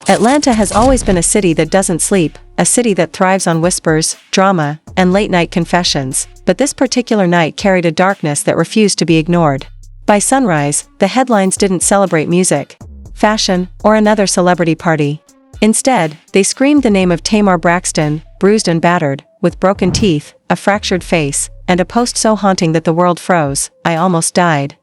Atlanta has always been a city that doesn't sleep, a city that thrives on whispers, drama, and late-night confessions, but this particular night carried a darkness that refused to be ignored. By sunrise, the headlines didn't celebrate music, fashion, or another celebrity party. Instead, they screamed the name of Tamar Braxton, bruised and battered, with broken teeth, a fractured face, and a post so haunting that the world froze. "I almost died."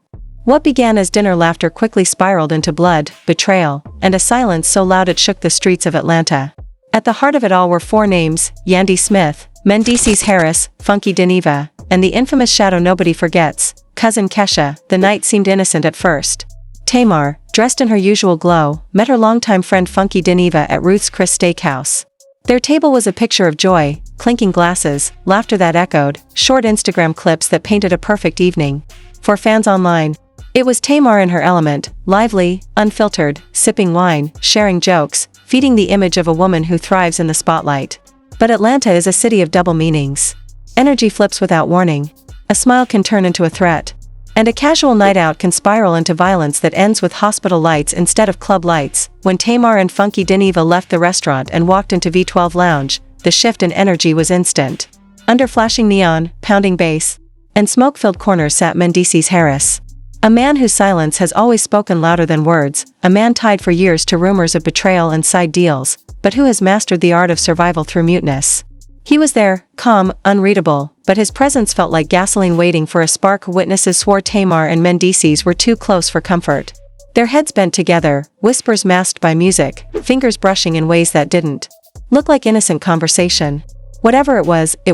What began as dinner laughter quickly spiraled into blood, betrayal, and a silence so loud it shook the streets of Atlanta. At the heart of it all were four names: Yandy Smith, Mendeecees Harris, Funky Dineva, and the infamous shadow nobody forgets, cousin Kesha. The night seemed innocent at first. Tamar, dressed in her usual glow, met her longtime friend Funky Dineva at Ruth's Chris Steakhouse. Their table was a picture of joy, clinking glasses, laughter that echoed, short Instagram clips that painted a perfect evening. For fans online, it was Tamar in her element, lively, unfiltered, sipping wine, sharing jokes, feeding the image of a woman who thrives in the spotlight. But Atlanta is a city of double meanings. Energy flips without warning. A smile can turn into a threat. And a casual night out can spiral into violence that ends with hospital lights instead of club lights. When Tamar and Funky Dineva left the restaurant and walked into V12 Lounge, the shift in energy was instant. Under flashing neon, pounding bass, and smoke-filled corners sat Mendeecees Harris. A man whose silence has always spoken louder than words, a man tied for years to rumors of betrayal and side deals, but who has mastered the art of survival through muteness. He was there, calm, unreadable, but his presence felt like gasoline waiting for a spark. Witnesses swore Tamar and Mendeecees were too close for comfort. Their heads bent together, whispers masked by music, fingers brushing in ways that didn't look like innocent conversation. Whatever it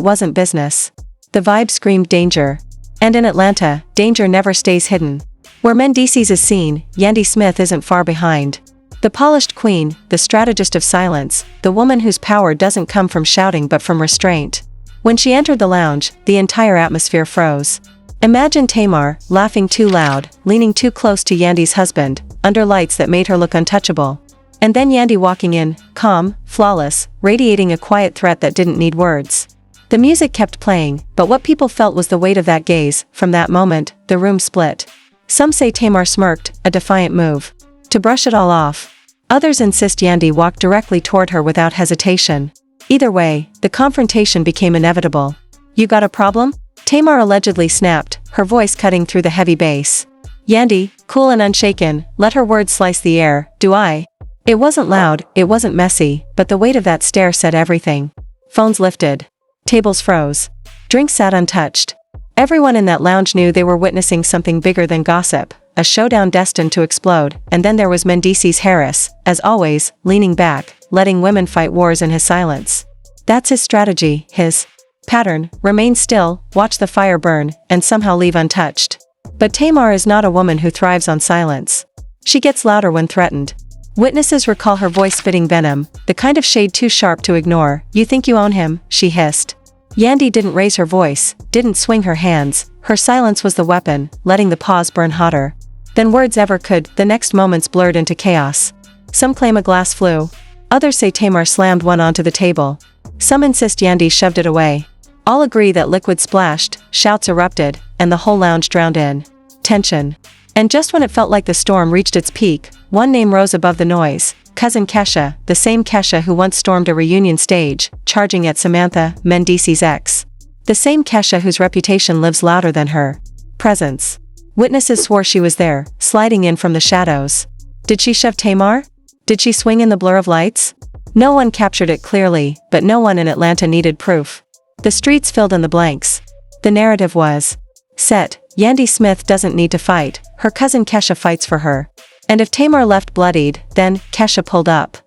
wasn't business. The vibe screamed danger. And in Atlanta, danger never stays hidden. Where Mendeecees is seen, Yandy Smith isn't far behind. The polished queen, the strategist of silence, the woman whose power doesn't come from shouting but from restraint. When she entered the lounge, the entire atmosphere froze. Imagine Tamar, laughing too loud, leaning too close to Yandy's husband, under lights that made her look untouchable. And then Yandy walking in, calm, flawless, radiating a quiet threat that didn't need words. The music kept playing, but what people felt was the weight of that gaze. From that moment, the room split. Some say Tamar smirked, a defiant move to brush it all off. Others insist Yandy walked directly toward her without hesitation. Either way, the confrontation became inevitable. "You got a problem?" Tamar allegedly snapped, her voice cutting through the heavy bass. Yandy, cool and unshaken, let her words slice the air. "Do I?" It wasn't loud, it wasn't messy, but the weight of that stare said everything. Phones lifted. Tables froze. Drinks sat untouched. Everyone in that lounge knew they were witnessing something bigger than gossip, a showdown destined to explode. And then there was Mendeecees Harris, as always, leaning back, letting women fight wars in his silence. That's his strategy, his pattern: remain still, watch the fire burn, and somehow leave untouched. But Tamar is not a woman who thrives on silence. She gets louder when threatened. Witnesses recall her voice spitting venom, the kind of shade too sharp to ignore. "You think you own him?" she hissed. Yandy didn't raise her voice, didn't swing her hands. Her silence was the weapon, letting the pause burn hotter than words ever could. The next moments blurred into chaos. Some claim a glass flew. Others say Tamar slammed one onto the table. Some insist Yandy shoved it away. All agree that liquid splashed, shouts erupted, and the whole lounge drowned in tension. And just when it felt like the storm reached its peak, one name rose above the noise: cousin Kesha, the same Kesha who once stormed a reunion stage, charging at Samantha, Mendeecees' ex. The same Kesha whose reputation lives louder than her presence. Witnesses swore she was there, sliding in from the shadows. Did she shove Tamar? Did she swing in the blur of lights? No one captured it clearly, but no one in Atlanta needed proof. The streets filled in the blanks. The narrative was set. Yandy Smith doesn't need to fight, her cousin Kesha fights for her. And if Tamar left bloodied, then Kesha pulled up.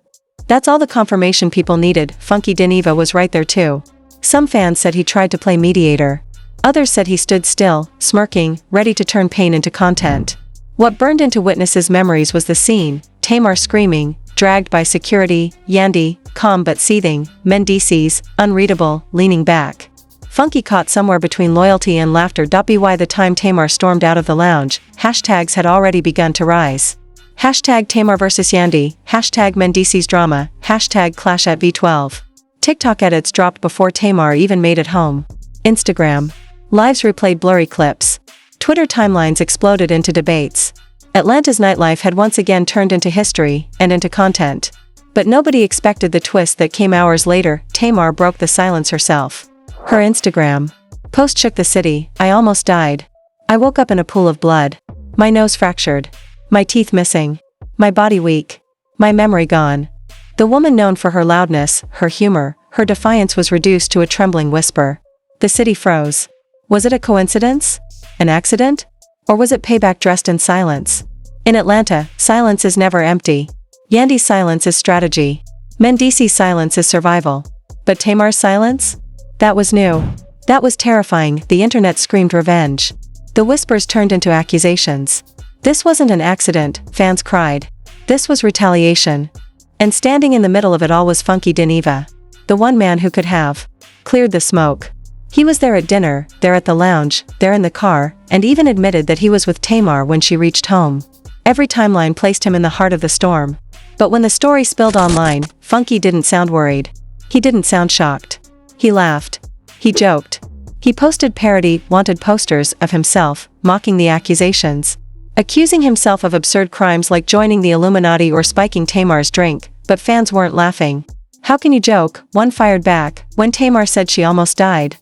That's all the confirmation people needed. Funky Dineva was right there too. Some fans said he tried to play mediator. Others said he stood still, smirking, ready to turn pain into content. What burned into witnesses' memories was the scene: Tamar screaming, dragged by security; Yandy, calm but seething; Mendeecees, unreadable, leaning back. Funky caught somewhere between loyalty and laughter. By the time Tamar stormed out of the lounge, hashtags had already begun to rise. Hashtag Tamar vs Yandy, hashtag Mendeecees drama, hashtag clash at V12. TikTok edits dropped before Tamar even made it home. Instagram lives replayed blurry clips. Twitter timelines exploded into debates. Atlanta's nightlife had once again turned into history, and into content. But nobody expected the twist that came hours later. Tamar broke the silence herself. Her Instagram post shook the city. I almost died. I woke up in a pool of blood. My nose fractured. My teeth missing. My body weak. My memory gone. The woman known for her loudness, her humor, her defiance was reduced to a trembling whisper. The city froze. Was it a coincidence? An accident? Or was it payback dressed in silence? In Atlanta, silence is never empty. Yandy's silence is strategy. Mendeecees' silence is survival. But Tamar's silence? That was new. That was terrifying. The internet screamed revenge. The whispers turned into accusations. This wasn't an accident, fans cried. This was retaliation. And standing in the middle of it all was Funky Dineva. The one man who could have cleared the smoke. He was there at dinner, there at the lounge, there in the car, and even admitted that he was with Tamar when she reached home. Every timeline placed him in the heart of the storm. But when the story spilled online, Funky didn't sound worried. He didn't sound shocked. He laughed. He joked. He posted parody, wanted posters of himself, mocking the accusations. Accusing himself of absurd crimes like joining the Illuminati or spiking Tamar's drink, but fans weren't laughing. How can you joke? One fired back, when Tamar said she almost died.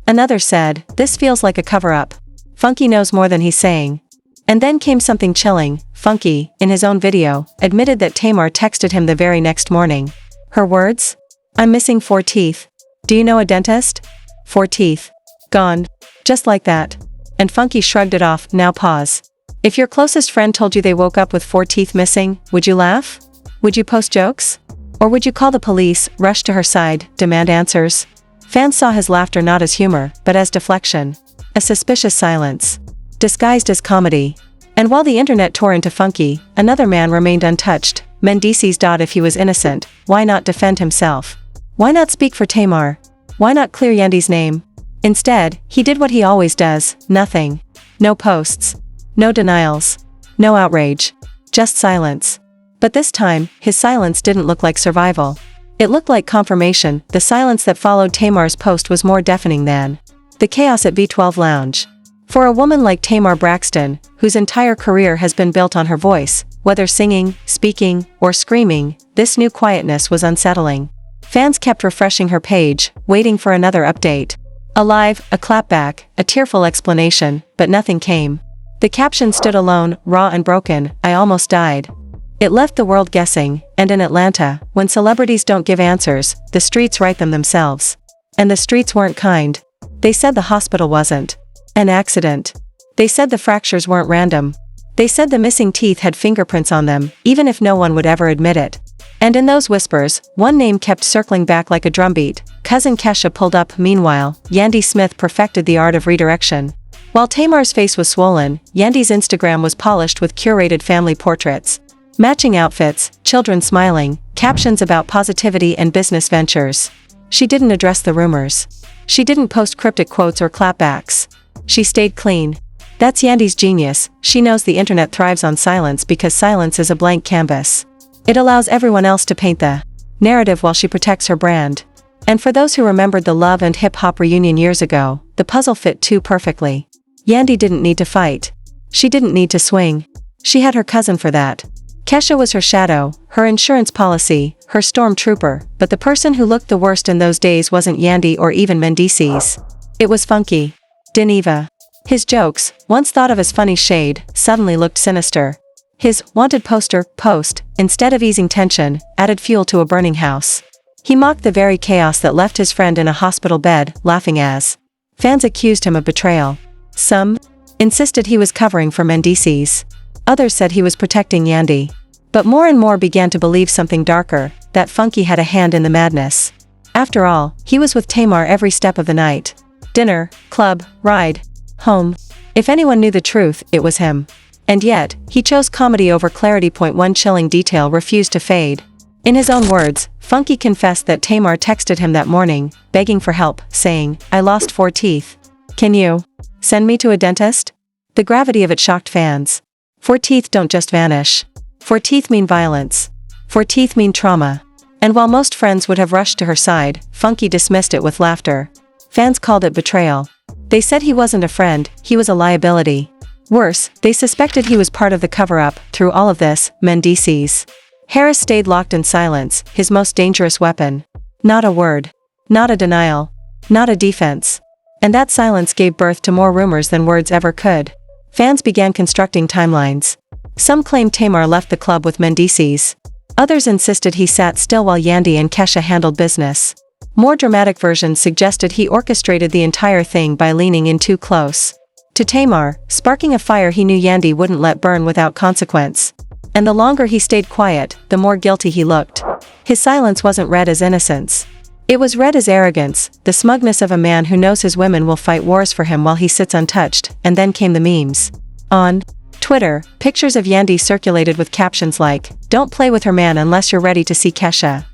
Another said, this feels like a cover-up. Funky knows more than he's saying. And then came something chilling. Funky, in his own video, admitted that Tamar texted him the very next morning. Her words? I'm missing 4 teeth. Do you know a dentist? 4 teeth. Gone. Just like that. And Funky shrugged it off. Now pause. If your closest friend told you they woke up with 4 teeth missing, would you laugh? Would you post jokes? Or would you call the police, rush to her side, demand answers? Fans saw his laughter not as humor, but as deflection. A suspicious silence. Disguised as comedy. And while the internet tore into Funky, another man remained untouched. Mendeecees. If he was innocent, why not defend himself? Why not speak for Tamar? Why not clear Yandy's name? Instead, he did what he always does, nothing. No posts. No denials. No outrage. Just silence. But this time, his silence didn't look like survival. It looked like confirmation. The silence that followed Tamar's post was more deafening than the chaos at V12 Lounge. For a woman like Tamar Braxton, whose entire career has been built on her voice, whether singing, speaking, or screaming, this new quietness was unsettling. Fans kept refreshing her page, waiting for another update. A live, a clapback, a tearful explanation, but nothing came. The caption stood alone, raw and broken. I almost died. It left the world guessing, and in Atlanta, when celebrities don't give answers, the streets write them themselves. And the streets weren't kind. They said the hospital wasn't an accident. They said the fractures weren't random. They said the missing teeth had fingerprints on them, even if no one would ever admit it. And in those whispers, one name kept circling back like a drumbeat. Cousin Kesha pulled up. Meanwhile, Yandy Smith perfected the art of redirection. While Tamar's face was swollen, Yandy's Instagram was polished with curated family portraits. Matching outfits, children smiling, captions about positivity and business ventures. She didn't address the rumors. She didn't post cryptic quotes or clapbacks. She stayed clean. That's Yandy's genius. She knows the internet thrives on silence because silence is a blank canvas. It allows everyone else to paint the narrative while she protects her brand. And for those who remembered the Love and Hip Hop reunion years ago, the puzzle fit too perfectly. Yandy didn't need to fight. She didn't need to swing. She had her cousin for that. Kesha was her shadow, her insurance policy, her stormtrooper, but the person who looked the worst in those days wasn't Yandy or even Mendeecees. It was Funky Dineva. His jokes, once thought of as funny shade, suddenly looked sinister. His wanted poster post, instead of easing tension, added fuel to a burning house. He mocked the very chaos that left his friend in a hospital bed, laughing as fans accused him of betrayal. Some insisted he was covering for Mendeecees. Others said he was protecting Yandy. But more and more began to believe something darker, that Funky had a hand in the madness. After all, he was with Tamar every step of the night. Dinner, club, ride, home. If anyone knew the truth, it was him. And yet, he chose comedy over clarity. One chilling detail refused to fade. In his own words, Funky confessed that Tamar texted him that morning, begging for help, saying, I lost 4 teeth. Can you send me to a dentist? The gravity of it shocked fans. 4 teeth don't just vanish. 4 teeth mean violence. 4 teeth mean trauma. And while most friends would have rushed to her side, Funky dismissed it with laughter. Fans called it betrayal. They said he wasn't a friend, he was a liability. Worse, they suspected he was part of the cover-up. Through all of this, Mendeecees Harris stayed locked in silence, his most dangerous weapon. Not a word. Not a denial. Not a defense. And that silence gave birth to more rumors than words ever could. Fans began constructing timelines. Some claimed Tamar left the club with Mendeecees. Others insisted he sat still while Yandy and Kesha handled business. More dramatic versions suggested he orchestrated the entire thing by leaning in too close to Tamar, sparking a fire he knew Yandy wouldn't let burn without consequence. And the longer he stayed quiet, the more guilty he looked. His silence wasn't read as innocence. It was read as arrogance, the smugness of a man who knows his women will fight wars for him while he sits untouched. And then came the memes. On Twitter, pictures of Yandy circulated with captions like, "Don't play with her man unless you're ready to see Kesha."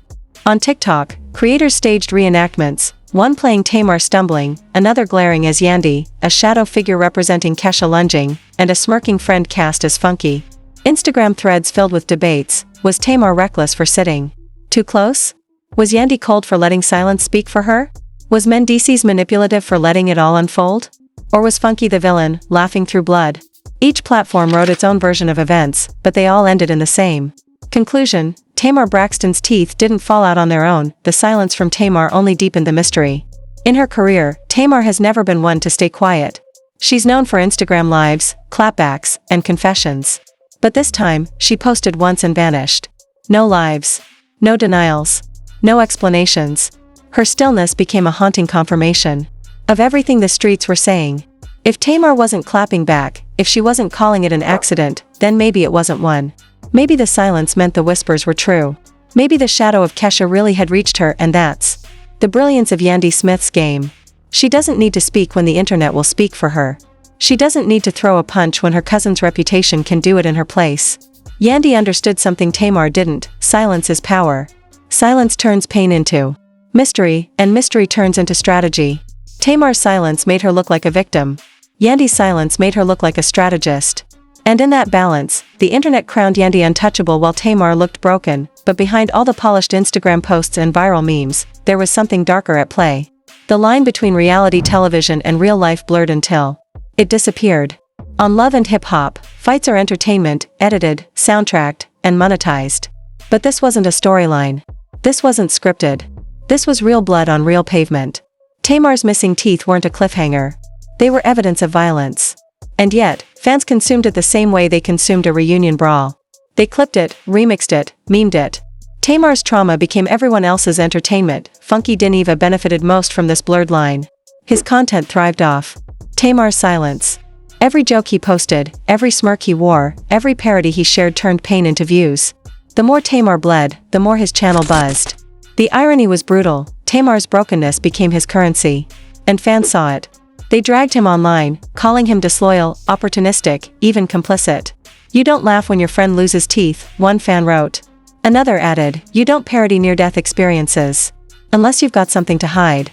On TikTok, creators staged reenactments, one playing Tamar stumbling, another glaring as Yandy, a shadow figure representing Kesha lunging, and a smirking friend cast as Funky. Instagram threads filled with debates. Was Tamar reckless for sitting too close? Was Yandy cold for letting silence speak for her? Was Mendeecees manipulative for letting it all unfold? Or was Funky the villain, laughing through blood? Each platform wrote its own version of events, but they all ended in the same conclusion. Tamar Braxton's teeth didn't fall out on their own, the silence from Tamar only deepened the mystery. In her career, Tamar has never been one to stay quiet. She's known for Instagram lives, clapbacks, and confessions. But this time, she posted once and vanished. No lives. No denials. No explanations. Her stillness became a haunting confirmation of everything the streets were saying. If Tamar wasn't clapping back, if she wasn't calling it an accident, then maybe it wasn't one. Maybe the silence meant the whispers were true. Maybe the shadow of Kesha really had reached her, and that's the brilliance of Yandy Smith's game. She doesn't need to speak when the internet will speak for her. She doesn't need to throw a punch when her cousin's reputation can do it in her place. Yandy understood something Tamar didn't. Silence is power. Silence turns pain into mystery, and mystery turns into strategy. Tamar's silence made her look like a victim. Yandy's silence made her look like a strategist. And in that balance, the internet crowned Yandy untouchable while Tamar looked broken, but behind all the polished Instagram posts and viral memes, there was something darker at play. The line between reality television and real life blurred until it disappeared. On Love and Hip Hop, fights are entertainment, edited, soundtracked, and monetized. But this wasn't a storyline. This wasn't scripted. This was real blood on real pavement. Tamar's missing teeth weren't a cliffhanger. They were evidence of violence. And yet, fans consumed it the same way they consumed a reunion brawl. They clipped it, remixed it, memed it. Tamar's trauma became everyone else's entertainment. Funky Dineva benefited most from this blurred line. His content thrived off Tamar's silence. Every joke he posted, every smirk he wore, every parody he shared turned pain into views. The more Tamar bled, the more his channel buzzed. The irony was brutal. Tamar's brokenness became his currency. And fans saw it. They dragged him online, calling him disloyal, opportunistic, even complicit. "You don't laugh when your friend loses teeth," one fan wrote. Another added, "You don't parody near-death experiences. Unless you've got something to hide."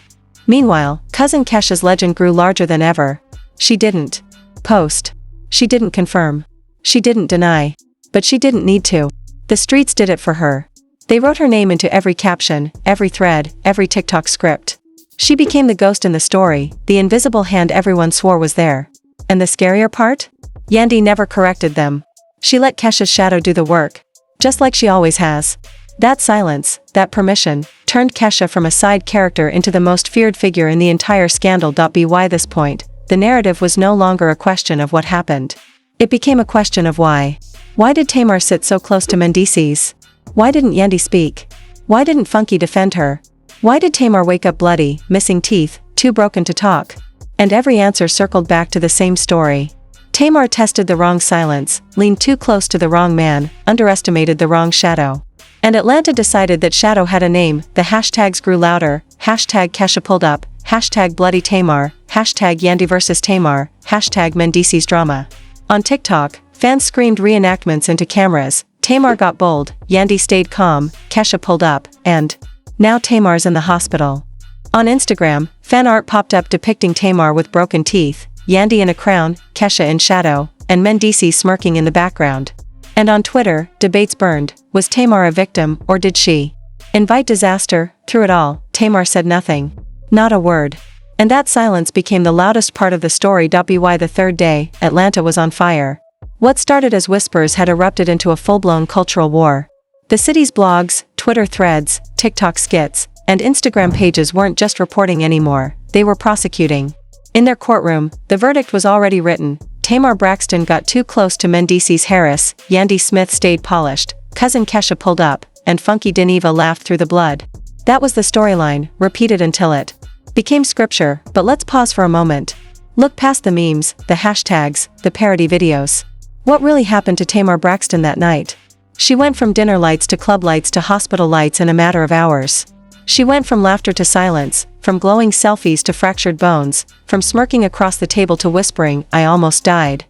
Meanwhile, cousin Kesha's legend grew larger than ever. She didn't post. She didn't confirm. She didn't deny. But she didn't need to. The streets did it for her. They wrote her name into every caption, every thread, every TikTok script. She became the ghost in the story, the invisible hand everyone swore was there. And the scarier part? Yandy never corrected them. She let Kesha's shadow do the work. Just like she always has. That silence, that permission, turned Kesha from a side character into the most feared figure in the entire scandal. By this point, the narrative was no longer a question of what happened. It became a question of why. Why did Tamar sit so close to Mendeecees? Why didn't Yandy speak? Why didn't Funky defend her? Why did Tamar wake up bloody, missing teeth, too broken to talk? And every answer circled back to the same story. Tamar tested the wrong silence, leaned too close to the wrong man, underestimated the wrong shadow. And Atlanta decided that shadow had a name. The hashtags grew louder. Hashtag Kesha pulled up. Hashtag Bloody Tamar. Hashtag Yandy vs Tamar. Hashtag Mendeecees drama. On TikTok, fans screamed reenactments into cameras. Tamar got bold, Yandy stayed calm, Kesha pulled up, and now Tamar's in the hospital. On Instagram, fan art popped up depicting Tamar with broken teeth, Yandy in a crown, Kesha in shadow, and Mendeecees smirking in the background. And on Twitter, debates burned. Was Tamar a victim, or did she invite disaster? Through it all, Tamar said nothing. Not a word. And that silence became the loudest part of the story. By the third day, Atlanta was on fire. What started as whispers had erupted into a full-blown cultural war. The city's blogs, Twitter threads, TikTok skits, and Instagram pages weren't just reporting anymore, they were prosecuting. In their courtroom, the verdict was already written. Tamar Braxton got too close to Mendeecees Harris, Yandy Smith stayed polished, cousin Kesha pulled up, and Funky Dineva laughed through the blood. That was the storyline, repeated until it became scripture, but let's pause for a moment. Look past the memes, the hashtags, the parody videos. What really happened to Tamar Braxton that night? She went from dinner lights to club lights to hospital lights in a matter of hours. She went from laughter to silence, from glowing selfies to fractured bones, from smirking across the table to whispering, "I almost died."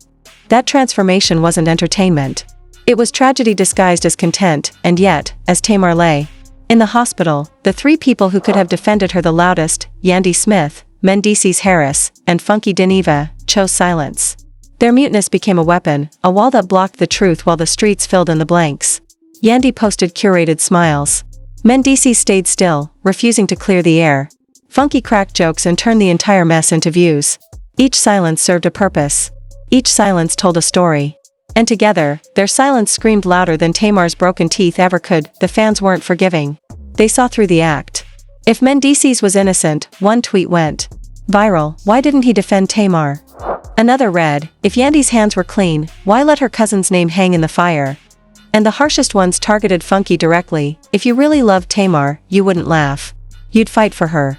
That transformation wasn't entertainment. It was tragedy disguised as content, and yet, as Tamar lay in the hospital, the three people who could have defended her the loudest, Yandy Smith, Mendeecees Harris, and Funky Dineva, chose silence. Their muteness became a weapon, a wall that blocked the truth while the streets filled in the blanks. Yandy posted curated smiles. Mendeecees stayed still, refusing to clear the air. Funky cracked jokes and turned the entire mess into views. Each silence served a purpose. Each silence told a story. And together, their silence screamed louder than Tamar's broken teeth ever could. The fans weren't forgiving. They saw through the act. If Mendeecees was innocent, one tweet went viral, "Why didn't he defend Tamar?" Another read, "If Yandy's hands were clean, why let her cousin's name hang in the fire?" And the harshest ones targeted Funky directly, "If you really loved Tamar, you wouldn't laugh. You'd fight for her."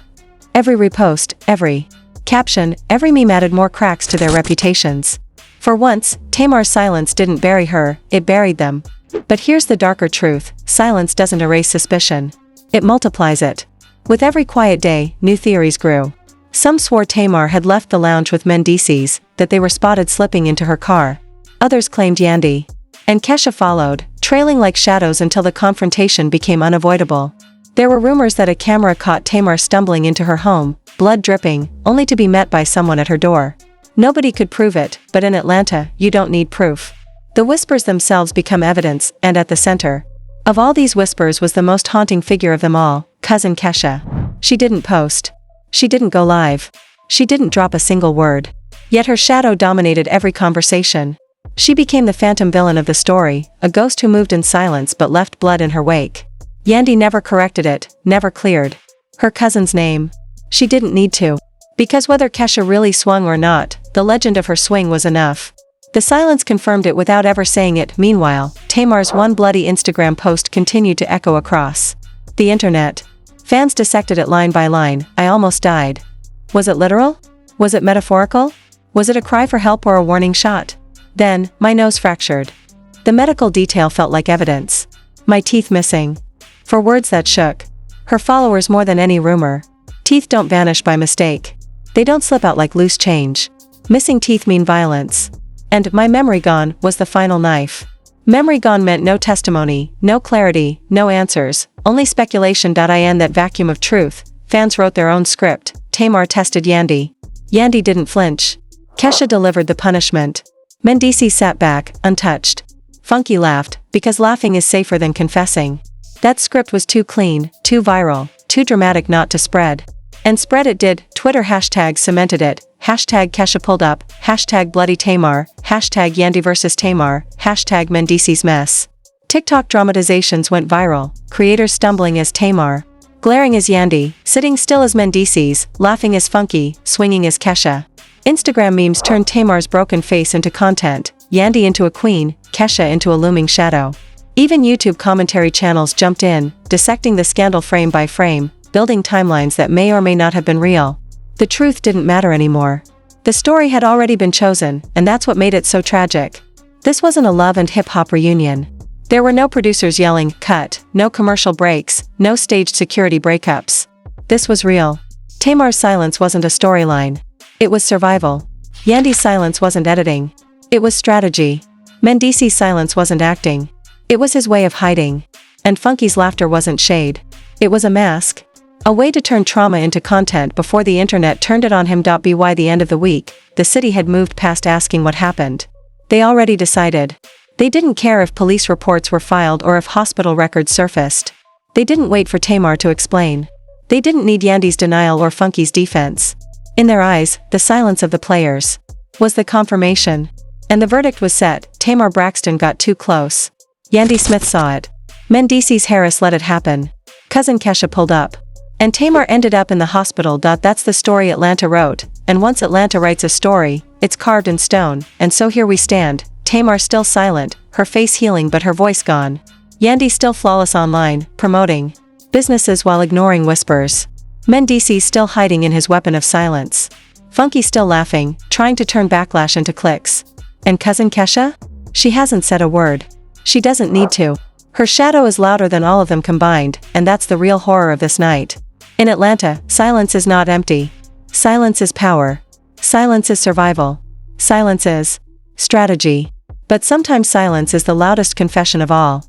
Every repost, every caption, every meme added more cracks to their reputations. For once, Tamar's silence didn't bury her, it buried them. But here's the darker truth, silence doesn't erase suspicion. It multiplies it. With every quiet day, new theories grew. Some swore Tamar had left the lounge with Mendeecees, that they were spotted slipping into her car. Others claimed Yandy and Kesha followed, trailing like shadows until the confrontation became unavoidable. There were rumors that a camera caught Tamar stumbling into her home, blood dripping, only to be met by someone at her door. Nobody could prove it, but in Atlanta, you don't need proof. The whispers themselves become evidence, and at the center of all these whispers was the most haunting figure of them all, cousin Kesha. She didn't post. She didn't go live. She didn't drop a single word. Yet her shadow dominated every conversation. She became the phantom villain of the story, a ghost who moved in silence but left blood in her wake. Yandy never corrected it, never cleared her cousin's name. She didn't need to. Because whether Kesha really swung or not, the legend of her swing was enough. The silence confirmed it without ever saying it. Meanwhile, Tamar's one bloody Instagram post continued to echo across the internet. Fans dissected it line by line. "I almost died." Was it literal? Was it metaphorical? Was it a cry for help or a warning shot? Then, "My nose fractured." The medical detail felt like evidence. "My teeth missing." For words that shook her followers more than any rumor. Teeth don't vanish by mistake. They don't slip out like loose change. Missing teeth mean violence. And "my memory gone" was the final knife. Memory gone meant no testimony, no clarity, no answers, only speculation. In that vacuum of truth, fans wrote their own script. Tamar tested Yandy. Yandy didn't flinch. Kesha delivered the punishment. Mendeecees sat back, untouched. Funky laughed, because laughing is safer than confessing. That script was too clean, too viral, too dramatic not to spread. And spread it did. Twitter hashtags cemented it. Hashtag Kesha pulled up, hashtag Bloody Tamar, hashtag Yandy vs Tamar, hashtag Mendeecees mess. TikTok dramatizations went viral, creators stumbling as Tamar, glaring as Yandy, sitting still as Mendeecees, laughing as Funky, swinging as Kesha. Instagram memes turned Tamar's broken face into content, Yandy into a queen, Kesha into a looming shadow. Even YouTube commentary channels jumped in, dissecting the scandal frame by frame, building timelines that may or may not have been real. The truth didn't matter anymore. The story had already been chosen, and that's what made it so tragic. This wasn't a love and hip-hop reunion. There were no producers yelling, "Cut," no commercial breaks, no staged security breakups. This was real. Tamar's silence wasn't a storyline. It was survival. Yandy's silence wasn't editing. It was strategy. Mendeecees' silence wasn't acting. It was his way of hiding. And Funky's laughter wasn't shade. It was a mask. A way to turn trauma into content before the internet turned it on him. By the end of the week, the city had moved past asking what happened. They already decided. They didn't care if police reports were filed or if hospital records surfaced. They didn't wait for Tamar to explain. They didn't need Yandy's denial or Funky's defense. In their eyes, the silence of the players was the confirmation. And the verdict was set. Tamar Braxton got too close. Yandy Smith saw it. Mendeecees Harris let it happen. Cousin Kesha pulled up. And Tamar ended up in the hospital. That's the story Atlanta wrote, and once Atlanta writes a story, it's carved in stone, and so here we stand, Tamar still silent, her face healing but her voice gone. Yandy still flawless online, promoting businesses while ignoring whispers. Mendeecees still hiding in his weapon of silence. Funky still laughing, trying to turn backlash into clicks. And Cousin Kesha? She hasn't said a word. She doesn't need to. Her shadow is louder than all of them combined, and that's the real horror of this night. In Atlanta, silence is not empty. Silence is power. Silence is survival. Silence is strategy. But sometimes silence is the loudest confession of all.